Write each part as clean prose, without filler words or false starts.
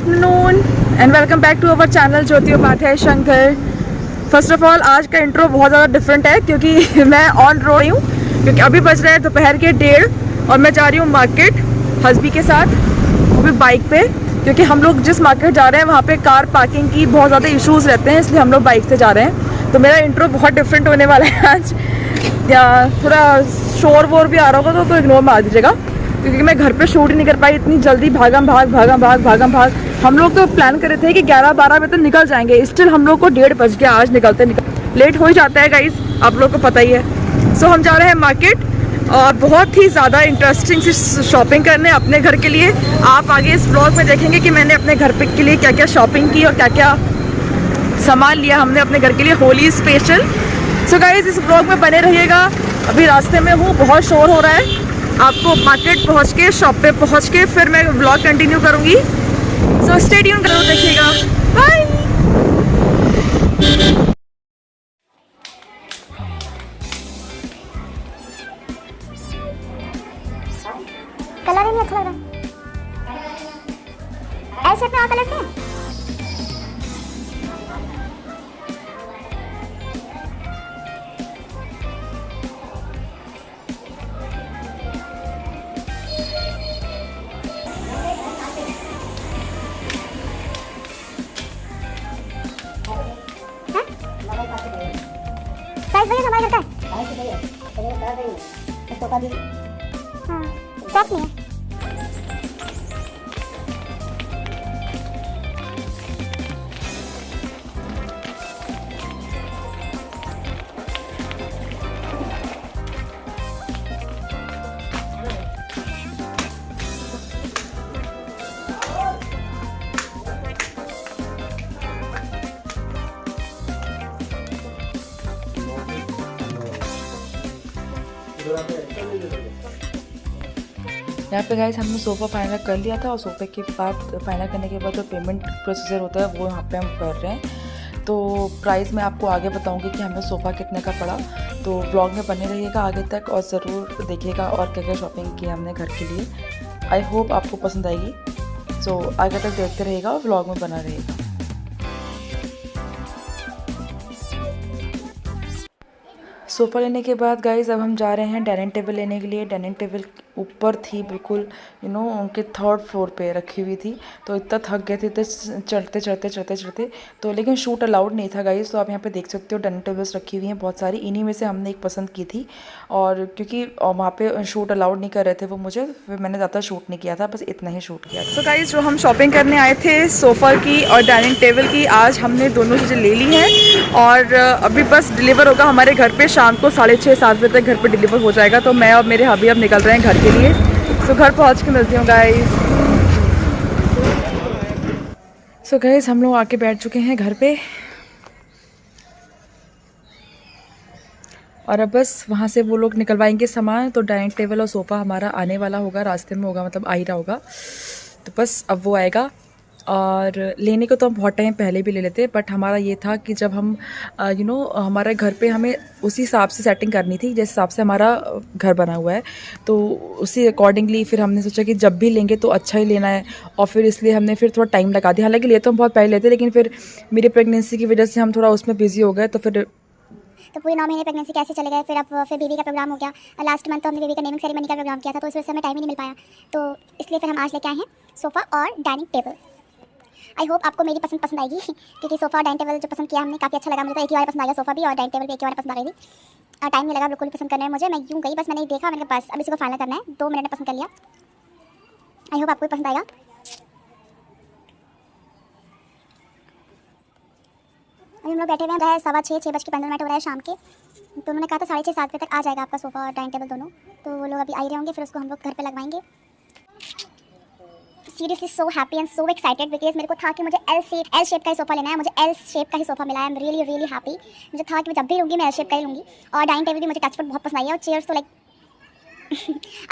Afternoon and welcome back to our channel Jyoti Upadhyay Shankar. First of all आज का intro बहुत ज़्यादा डिफरेंट है क्योंकि मैं ऑन रोड हूँ, क्योंकि अभी बज रहे हैं दोपहर के 1:30 और मैं जा रही हूँ मार्केट हस्बी के साथ, वो भी बाइक पे, क्योंकि हम लोग जिस मार्केट जा रहे हैं वहाँ पे कार पार्किंग की बहुत ज़्यादा इश्यूज़ रहते हैं, इसलिए हम लोग बाइक से जा रहे हैं। तो मेरा इंट्रो बहुत डिफरेंट होने वाला है आज। या थोड़ा शोर वोर भी आ रहा होगा तो इग्नोर मार दीजिएगा, क्योंकि मैं घर पे शूट ही नहीं कर पाई, इतनी जल्दी भागम भाग। हम लोग तो प्लान कर रहे थे कि 11-12 बजे तो निकल जाएंगे, स्टिल हम लोग को 1:30 बज गया आज निकल लेट हो ही जाता है गाइस, आप लोग को पता ही है। सो हम जा रहे हैं मार्केट और बहुत ही ज़्यादा इंटरेस्टिंग सी शॉपिंग करने अपने घर के लिए। आप आगे इस व्लॉग में देखेंगे कि मैंने अपने घर पे के लिए क्या क्या शॉपिंग की और क्या क्या सामान लिया हमने अपने घर के लिए होली स्पेशल। सो गाइस इस व्लॉग में बने रहिएगा। अभी रास्ते में हूँ, बहुत शोर हो रहा है। आपको मार्केट पहुँच के शॉप पे पहुँच के फिर मैं व्लॉग कंटिन्यू करूँगी। सो स्टे ट्यून करो, देखिएगा। बाय। कलर ही नहीं अच्छा लग रहा। एल शेप में और कलर्स हैं? साइज वही हमारे घर का है। हाँ, सॉफ्ट नहीं है। यहाँ पे गाइस हमने सोफ़ा फाइनल कर लिया था और सोफ़े के बाद फाइनल करने के बाद जो पेमेंट प्रोसीजर होता है वो यहाँ पे हम कर रहे हैं। तो प्राइस मैं आपको आगे बताऊँगी कि हमें सोफ़ा कितने का पड़ा। तो व्लॉग में बने रहिएगा आगे तक और ज़रूर देखिएगा और क्या क्या शॉपिंग की हमने घर के लिए। आई होप आपको पसंद आएगी। सो आगे तक देखते रहिएगा और व्लॉग में बना रहिएगा। सोफ़ा लेने के बाद गाइस अब हम जा रहे हैं डाइनिंग टेबल लेने के लिए। डाइनिंग टेबल ऊपर थी बिल्कुल उनके 3rd फ्लोर पे रखी हुई थी, तो इतना थक गए थे इतने चढ़ते तो, लेकिन शूट अलाउड नहीं था गाइस। तो आप यहाँ पे देख सकते हो डाइनिंग टेबल्स रखी हुई हैं बहुत सारी, इन्हीं में से हमने एक पसंद की थी। और क्योंकि वहाँ पे शूट अलाउड नहीं कर रहे थे वो मुझे, फिर मैंने ज़्यादा शूट नहीं किया था, बस इतना ही शूट किया था। तो गाइस जो हम शॉपिंग करने आए थे सोफ़ा की और डाइनिंग टेबल की, आज हमने दोनों चीज़ें ले ली हैं और अभी बस डिलीवर होगा हमारे घर पे शाम को 6:30-7 बजे तक घर पे डिलीवर हो जाएगा। तो मैं और मेरे हबी अब निकल रहे हैं घर के लिए। सो घर पहुंच के मिलती हूँ गाइस। सो गाइस हम लोग आके बैठ चुके हैं घर पे और अब बस वहाँ से वो लोग निकलवाएंगे सामान। तो डाइनिंग टेबल और सोफ़ा हमारा आने वाला होगा, रास्ते में होगा, मतलब आ ही रहा होगा। तो बस अब वो आएगा। और लेने को तो हम बहुत टाइम पहले भी ले लेते, बट हमारा ये था कि जब हम हमारे घर पे हमें उसी हिसाब से सेटिंग करनी थी जिस हिसाब से हमारा घर बना हुआ है। तो उसी अकॉर्डिंगली फिर हमने सोचा कि जब भी लेंगे तो अच्छा ही लेना है, और फिर इसलिए हमने फिर थोड़ा टाइम लगा दिया। हालांकि ले तो हम बहुत पहले लेते, लेकिन फिर मेरी प्रेगनेंसी की वजह से हम थोड़ा उसमें बिजी हो गए। तो पूरे 9 महीने प्रेगनेंसी कैसे चले गए। फिर बेबी का प्रोग्राम हो गया। लास्ट मंथ तो हमने बेबी का नेमिंग सेरेमनी का प्रोग्राम किया था, तो इस वजह से हमें टाइम ही नहीं मिल पाया। तो इसलिए फिर हम आज लेके आए हैं सोफ़ा और डाइनिंग टेबल। आई होप आपको मेरी पसंद आएगी, क्योंकि सोफ़ा और डाइनिंग टेबल जो पसंद किया हमने काफ़ी अच्छा लगा मुझे। तो एक ही बार पसंद आ गया सोफ़ा भी, और डाइनिंग टेबल भी एक ही बार पसंद आ गई थी। टाइम नहीं लगा बिल्कुल भी पसंद करने में मुझे। मैं यूँ गई, बस मैंने देखा, मैंने कहा बस अब इसी को फाइनल करना है। 2 मिनट में पसंद कर लिया। आई होप आपको भी पसंद आएगा। अभी हम लोग बैठे हुए हैं, 6:15 हो रहा है शाम के। तो उन्होंने कहा था 6:30-7 बजे तक आ जाएगा आपका सोफ़ा और डाइनिंग टेबल दोनों। तो वो लोग अभी आ ही रहे होंगे, फिर उसको हम लोग घर पे लगवाएंगे। Seriously so happy and so excited, because मेरे को था कि मुझे एल शेप का ही सोफ़ा लेना है। मुझे एल शेप का ही सोफ़ा मिला है। I am really really happy. मुझे था कि मैं जब भी लूँगी मैं एल शेप का ही लूँगी। और डाइनिंग टेबल भी मुझे टचवुड बहुत पसंद आई है, और चेयर्स तो लाइक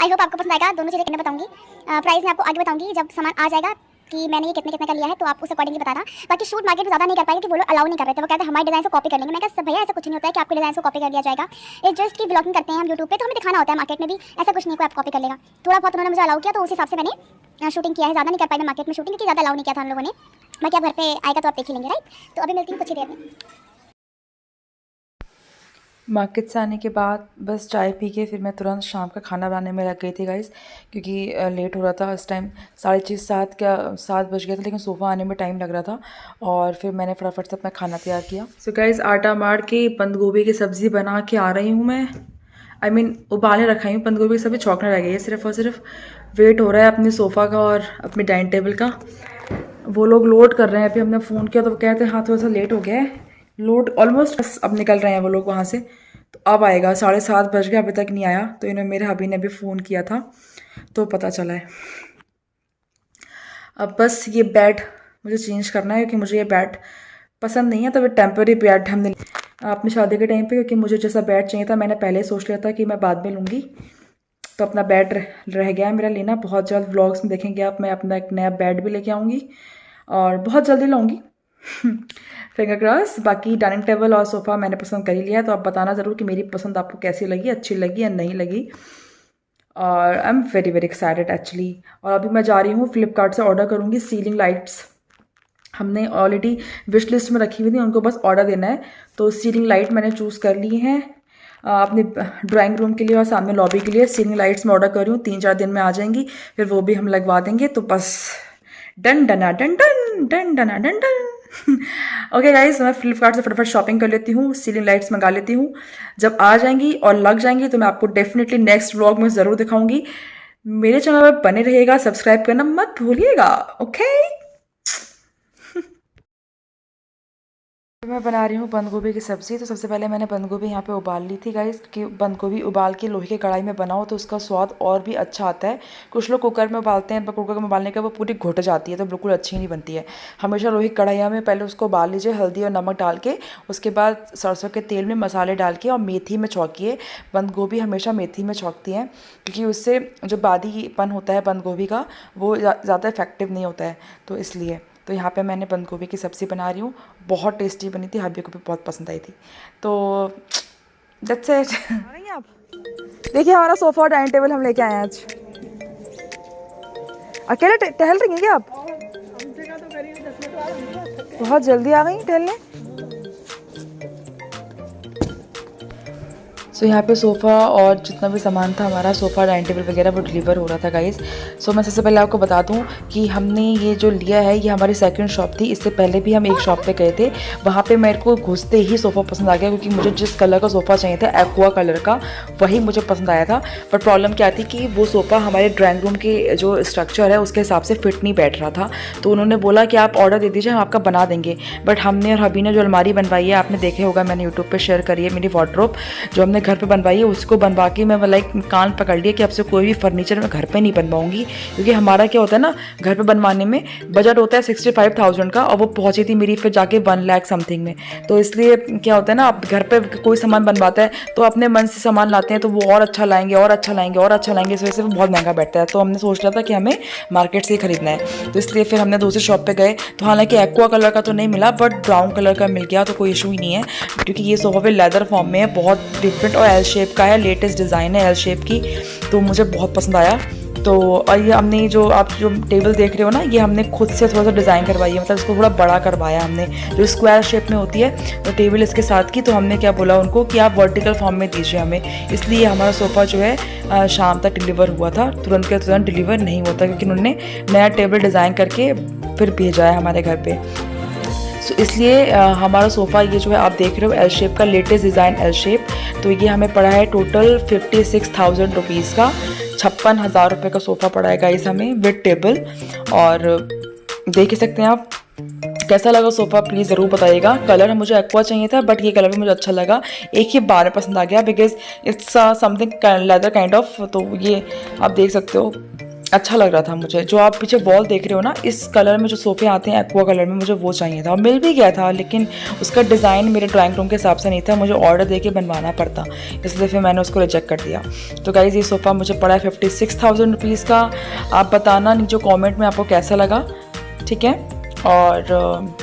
आई होप आपको पसंद आएगा। दोनों चीज़ें करने बताऊँगी। प्राइस मैं आपको आगे बताऊँगी जब सामान आ जाएगा। कि मैंने ये कितने कितने का लिया है, तो आप उस अकॉर्डिंगली बताना। बाकी शूट मार्केट में ज़्यादा नहीं कर पाएंगे कि वो लोग अलाउ नहीं कर रहे थे, वो कहते हैं हमारे डिज़ाइन को कॉपी कर लेंगे। मैं कहा भैया ऐसा कुछ नहीं होता है कि आपके डिज़ाइन को कॉपी कर लिया जाएगा। इट्स जस्ट कि ब्लॉगिंग करते हैं हम यूट्यूब पे, तो हमें दिखाना होता है, मार्केट में भी ऐसा कुछ नहीं कोई आप कॉपी कर लेगा। थोड़ा बहुत उन्होंने मुझे अलाउ किया, तो उस हिसाब से मैंने शूटिंग किया है। ज़्यादा नहीं कर पाई मैं मार्केट में शूटिंग, क्योंकि ज़्यादा अलाउ नहीं किया था हम लोगों ने। बाकी आप घर पे आएगा तो आप देख ही लेंगे, राइट। तो अभी मिलती हूँ कुछ ही देर में। मार्केट से आने के बाद बस चाय पी के फिर मैं तुरंत शाम का खाना बनाने में लग गई थी गाइस, क्योंकि लेट हो रहा था। उस टाइम 7 बज गया था, लेकिन सोफ़ा आने में टाइम लग रहा था। और फिर मैंने फटाफट से अपना खाना तैयार किया। सो गाइस, आटा मार के बंद गोभी की सब्ज़ी बना के आ रही हूँ मैं। उबालने रखा हूँ बंद गोभी की सब्ज़ी, छौंकने रह गई है सिर्फ और सिर्फ। वेट हो रहा है अपने सोफ़ा का और अपने डाइनिंग टेबल का। वो लोग लोड कर रहे हैं। अभी हमने फ़ोन किया तो वो कहते हैं हाँ थोड़ा सा लेट हो गया है, लोड ऑलमोस्ट अब निकल रहे हैं वो लोग वहाँ से, तो अब आएगा। 7:30 बज गए, अभी तक नहीं आया। तो इन्होंने मेरे हबी ने भी फ़ोन किया था तो पता चला है। अब बस ये बेड मुझे चेंज करना है, क्योंकि मुझे ये बेड पसंद नहीं है। तो ये टेम्पररी बेड हमने अपनी शादी के टाइम पे, क्योंकि मुझे जैसा बेड चाहिए था मैंने पहले सोच लिया था कि मैं बाद में लूँगी। तो अपना बेड रह गया है मेरा लेना। बहुत जल्द व्लॉग्स में देखेंगे आप, मैं अपना एक नया बेड भी लेके आऊँगी और बहुत जल्दी लाऊँगी। Finger cross. बाकी डाइनिंग टेबल और सोफ़ा मैंने पसंद कर ही लिया है, तो आप बताना ज़रूर कि मेरी पसंद आपको कैसी लगी, अच्छी लगी या नहीं लगी। और I am very very excited actually. और अभी मैं जा रही हूँ फ्लिपकार्ट से ऑर्डर करूँगी सीलिंग लाइट्स। हमने ऑलरेडी विश लिस्ट में रखी हुई थी, उनको बस ऑर्डर देना है। तो सीलिंग लाइट मैंने चूज़ कर ली हैं अपने ड्राइंग रूम के लिए और सामने लॉबी के लिए। सीलिंग लाइट्स में ऑर्डर कर रही हूँ, 3-4 दिन में आ जाएंगी, फिर वो भी हम लगवा देंगे। तो बस डन डना डन डन डन डना डन डन। ओके गाइज, मैं फ्लिपकार्ट से फटाफट शॉपिंग कर लेती हूँ, सीलिंग लाइट्स मंगा लेती हूँ। जब आ जाएंगी और लग जाएंगी तो मैं आपको डेफिनेटली नेक्स्ट व्लॉग में ज़रूर दिखाऊंगी। मेरे चैनल पर बने रहिएगा, सब्सक्राइब करना मत भूलिएगा। ओके, मैं बना रही हूँ बंद गोभी की सब्ज़ी। तो सबसे पहले मैंने बंद गोभी यहाँ पे उबाल ली थी गाइस, क्योंकि बंद गोभी उबाल के लोहे की कढ़ाई में बनाओ तो उसका स्वाद और भी अच्छा आता है। कुछ लोग कुकर में उबालते हैं, पर कुकर में उबालने का वो पूरी घुट जाती है, तो बिल्कुल अच्छी नहीं बनती है। हमेशा लोहे की कढ़ाई में पहले उसको उबाल लीजिए हल्दी और नमक डाल के, उसके बाद सरसों के तेल में मसाले डाल के और मेथी में छौंकिए। बंद गोभी हमेशा मेथी में छौंकती हैं, क्योंकि उससे जो बादीपन होता है बंद गोभी का वो ज़्यादा इफेक्टिव नहीं होता है, तो इसलिए। तो यहाँ पे मैंने बंद गोभी की सब्ज़ी बना रही हूँ, बहुत टेस्टी बनी थी, हब्बी को भी बहुत पसंद आई थी। तो दैट्स इट। आप देखिए हमारा सोफ़ा और डाइनिंग टेबल हम लेके आए हैं आज। अकेले टहल रही हैं क्या आप? बहुत जल्दी आ गई टहलने। सो यहाँ पे सोफ़ा और जितना भी सामान था हमारा, सोफ़ा डाइनिंग टेबल वगैरह, वो डिलीवर हो रहा था गाइस। सो मैं सबसे पहले आपको बता दूँ कि हमने ये जो लिया है ये हमारी सेकंड शॉप थी। इससे पहले भी हम एक शॉप पे गए थे, वहाँ पे मेरे को घुसते ही सोफ़ा पसंद आ गया, क्योंकि मुझे जिस कलर का सोफ़ा चाहिए था एक्वा कलर का, वही मुझे पसंद आया था। पर प्रॉब्लम क्या थी कि वो सोफ़ा हमारे ड्राइंग रूम के जो स्ट्रक्चर है उसके हिसाब से फिट नहीं बैठ रहा था। तो उन्होंने बोला कि आप ऑर्डर दे दीजिए, हम आपका बना देंगे। बट हमने और हबी ने जो अलमारी बनवाई है, आपने देखे होगा, मैंने यूट्यूब पर शेयर करी है, मेरी वार्डरोब जो हमने घर पे बनवाई है, उसको बनवा के मैं लाइक कान पकड़ लिया कि अब से कोई भी फर्नीचर मैं घर पे नहीं बनवाऊंगी। क्योंकि हमारा क्या होता है ना, घर पे बनवाने में बजट होता है 65,000 का, और वो पहुंची थी मेरी फिर जाके 1 लाख समथिंग में। तो इसलिए क्या होता है ना, आप घर पे कोई सामान बनवाता है तो अपने मन से सामान लाते हैं, तो वो और अच्छा लाएंगे और अच्छा लाएंगे और अच्छा लाएंगे, इस वजह से वो बहुत महंगा बैठता है। तो हमने सोच लिया था कि हमें मार्केट से ही खरीदना है। तो इसलिए फिर हमने दूसरी शॉप पे गए, तो हालांकि एक्वा कलर का तो नहीं मिला, बट ब्राउन कलर का मिल गया, तो कोई इशू ही नहीं है। क्योंकि ये सोफा भी लेदर फॉर्म में है, बहुत डिफरेंट और एल शेप का है, लेटेस्ट डिज़ाइन है एल शेप की, तो मुझे बहुत पसंद आया। तो और ये हमने जो आप जो टेबल देख रहे हो ना, ये हमने खुद से थोड़ा सा डिज़ाइन करवाई है, मतलब इसको थोड़ा बड़ा करवाया हमने, जो स्क्वायर शेप में होती है तो टेबल इसके साथ की। तो हमने क्या बोला उनको कि आप वर्टिकल फॉर्म में दीजिए हमें, इसलिए हमारा सोफ़ा जो है शाम तक डिलीवर हुआ था। तुरंत के तुरंत डिलीवर नहीं होता, क्योंकि उन्होंने नया टेबल डिज़ाइन करके फिर भेजा है हमारे घर पे। सो इसलिए हमारा सोफ़ा ये जो है आप देख रहे हो एल शेप का, लेटेस्ट डिज़ाइन एल शेप। तो ये हमें पड़ा है टोटल 56,000 रुपीज़ का, 56,000 रुपये का सोफ़ा पड़ा है गाइस हमें विद टेबल। और देख ही सकते हैं आप। कैसा लगा सोफ़ा प्लीज़ ज़रूर बताइएगा। कलर मुझे एक्वा चाहिए था, बट ये कलर भी मुझे अच्छा लगा, एक ही बार में पसंद आ गया, because it's something leather kind of. तो ये आप देख सकते हो, अच्छा लग रहा था मुझे। जो आप पीछे वॉल देख रहे हो ना, इस कलर में जो सोफ़े आते हैं एक्वा कलर में, मुझे वो चाहिए था और मिल भी गया था, लेकिन उसका डिज़ाइन मेरे ड्राइंग रूम के हिसाब से नहीं था, मुझे ऑर्डर देके बनवाना पड़ता, इसलिए फिर मैंने उसको रिजेक्ट कर दिया। तो गाइज़ ये सोफ़ा मुझे पड़ा है 56,000 रुपीज़ का। आप बताना नीचे कमेंट में आपको कैसा लगा। ठीक है। और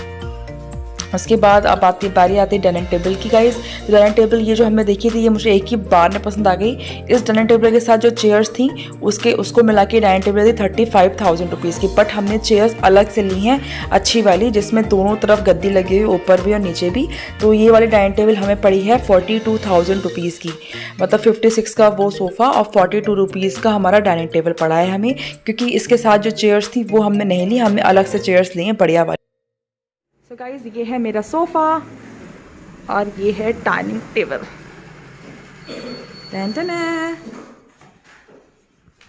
उसके बाद अब बारी आती है डाइनिंग टेबल की गाइस। डाइनिंग टेबल ये जो हमने देखी थी ये मुझे एक ही बार में पसंद आ गई। इस डाइनिंग टेबल के साथ जो चेयर्स थी उसको मिला के डाइनिंग टेबल थी 35,000 रुपीज़ की। बट हमने चेयर्स अलग से ली हैं अच्छी वाली, जिसमें दोनों तरफ गद्दी लगी हुई, ऊपर भी और नीचे भी। तो ये वाली डाइनिंग टेबल हमें पड़ी है 42,000 रुपीज़ की। मतलब 56 का वो सोफ़ा और 42 रुपीज़ का हमारा डाइनिंग टेबल पड़ा है हमें, क्योंकि इसके साथ जो चेयर्स थी वो हमने नहीं ली, हमने अलग से चेयर्स ली हैं बढ़िया वाली। सो गाइस ये है मेरा सोफ़ा और ये है डाइनिंग टेबल,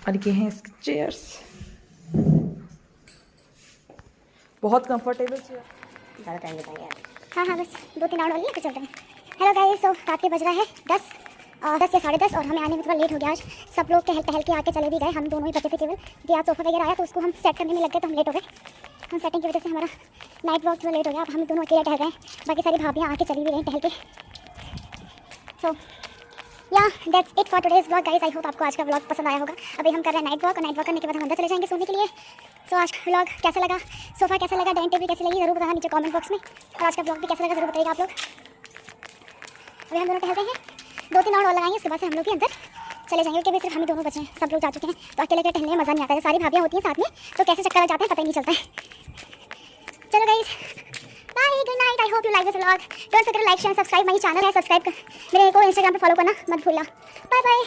और ये हैं इसके चेयर्स, बहुत कंफर्टेबल चेयर। हाँ बस 2-3 राउंड और लेकर चलते हैं। हेलो गाइस, सो रात के बज रहा है 10 या 10:30 और हमें आने में थोड़ा लेट हो गया आज। सब लोग टहल के आके चले भी गए, हम दोनों ही बचे थे केवल, क्योंकि आज सोफ़ा वगैरह आया तो उसको हम सेट करने में लग गए, तो हम लेट हो गए। हम सेटिंग की वजह से हमारा नाइट वॉक थोड़ा लेट हो गया। अब हम दोनों अकेले टहल गए, बाकी सारी भाभियाँ आके चली भी रही टहल के। सो या that's it for today's vlog guys. I hope आपको आज का व्लॉग पसंद आया होगा। अभी हम कर रहे हैं नाइट वॉक, और नाइट वॉक करने के बाद हम अंदर चले जाएंगे सोने के लिए। सो आज का व्लॉग कैसा लगा, सोफ़ा कैसा लगा, डाइनिंग टेबल कैसी लगी, ज़रूर बताना नीचे कमेंट बॉक्स में। और आज का व्लॉग भी कैसा लगा ज़रूर बताइएगा आप लोग। अभी हम दोनों टहलते हैं, 2-3 राउंड और लगाएंगे, उसके बाद से हम लोग भी अंदर चले जाएंगे, क्योंकि सिर्फ हम ही दोनों बचे हैं, सब लोग जा चुके हैं। तो अकेले के टहलने में मज़ा नहीं आता है, सारी भाभियाँ होती हैं साथ में तो कैसे चक्कर लग जाता है पता ही नहीं चलता है। चलो guys, bye, good night. I hope you like this vlog. Don't forget to like share subscribe my channel है, सब्सक्राइब मेरे को इंस्टाग्राम पे फॉलो करना मत भूलना। बाय बाय।